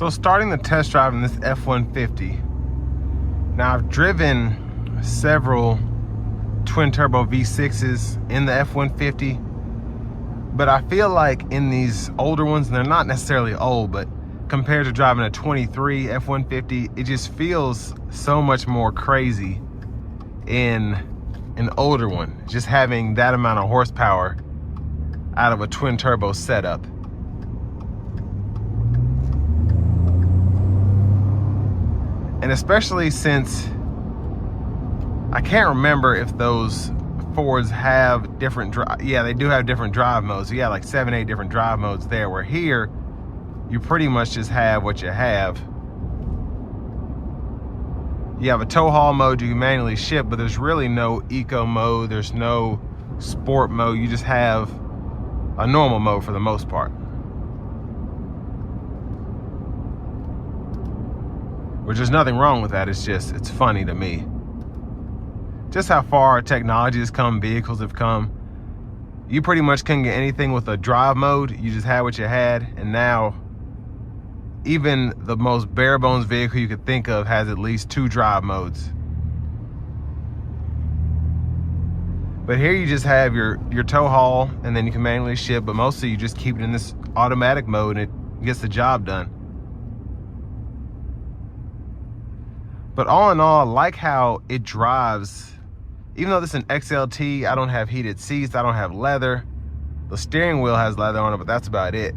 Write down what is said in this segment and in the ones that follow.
So starting the test drive in this F-150. Now I've driven several twin turbo V6s in the F-150, but I feel like in these older ones, and they're not necessarily old, but compared to driving a 23 F-150, it just feels so much more crazy in an older one, just having that amount of horsepower out of a twin turbo setup. And especially since I can't remember if those Fords have different drive. Yeah, they do have different drive modes. So yeah, like 7, 8 different drive modes there, where here you pretty much just have what you have. You have a tow haul mode you can manually ship, but there's really no eco mode, there's no sport mode. You just have a normal mode for the most part, which there's nothing wrong with that. It's funny to me just how far technology has come, vehicles have come. You pretty much couldn't get anything with a drive mode. You just had what you had, and now even the most bare bones vehicle you could think of has at least 2 drive modes. But here you just have your tow haul, and then you can manually ship, but mostly you just keep it in this automatic mode and it gets the job done. But all in all, I like how it drives. Even though this is an XLT, I don't have heated seats, I don't have leather. The steering wheel has leather on it, but that's about it.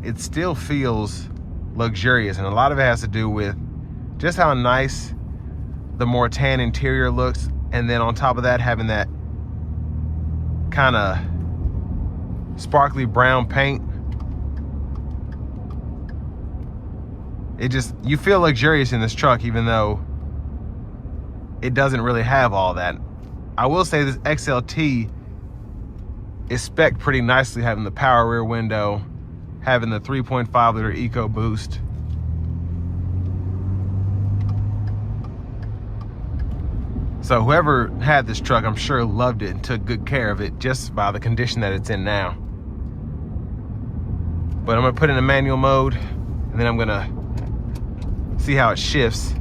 It still feels luxurious, and a lot of it has to do with just how nice the more tan interior looks, and then on top of that, having that kind of sparkly brown paint. You feel luxurious in this truck, even though it doesn't really have all that. I will say this XLT is spec'd pretty nicely, having the power rear window, having the 3.5 liter EcoBoost. So whoever had this truck, I'm sure loved it and took good care of it just by the condition that it's in now. But I'm gonna put it in a manual mode, and then I'm gonna see how it shifts.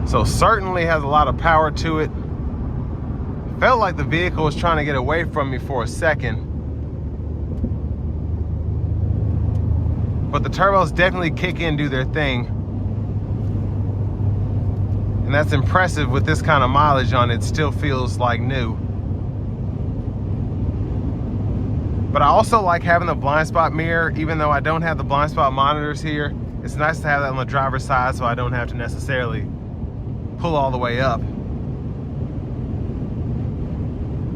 So certainly has a lot of power to it. Felt like the vehicle was trying to get away from me for a second. But the turbos definitely kick in, do their thing. And that's impressive with this kind of mileage on it. It still feels like new. But I also like having the blind spot mirror, even though I don't have the blind spot monitors here. It's nice to have that on the driver's side so I don't have to necessarily pull all the way up.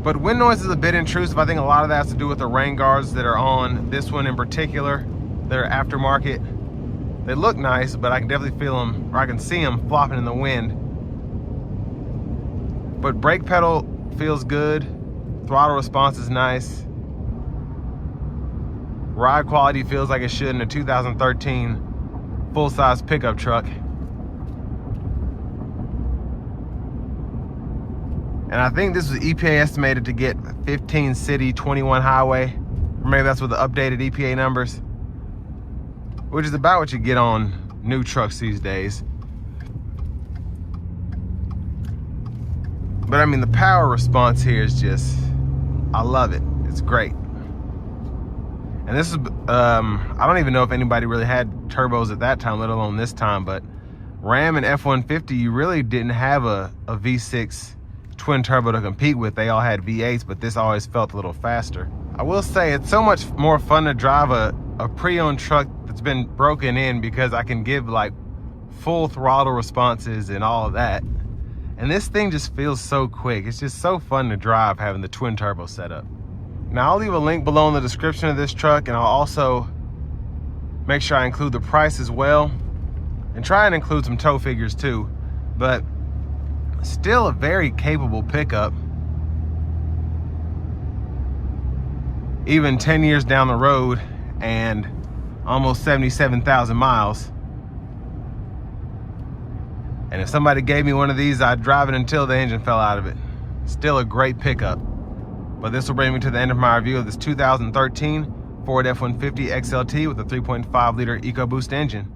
But wind noise is a bit intrusive. I think a lot of that has to do with the rain guards that are on this one in particular. They're aftermarket. They look nice, but I can definitely feel them, or I can see them flopping in the wind. But brake pedal feels good. Throttle response is nice. Ride quality feels like it should in a 2013 full-size pickup truck. And I think this was EPA estimated to get 15 city, 21 highway. Or maybe that's with the updated EPA numbers, which is about what you get on new trucks these days. But I mean, the power response here is just, I love it. It's great. And this is, I don't even know if anybody really had turbos at that time, let alone this time, but Ram and F-150, you really didn't have a V6 twin turbo to compete with. They all had V8s, but this always felt a little faster. I will say it's so much more fun to drive a pre-owned truck that's been broken in, because I can give like full throttle responses and all of that. And this thing just feels so quick. It's just so fun to drive having the twin turbo setup. Now I'll leave a link below in the description of this truck, and I'll also make sure I include the price as well, and try and include some tow figures too. But still a very capable pickup, even 10 years down the road and almost 77,000 miles. And if somebody gave me one of these, I'd drive it until the engine fell out of it. Still a great pickup. But this will bring me to the end of my review of this 2013 Ford F-150 XLT with a 3.5 liter EcoBoost engine.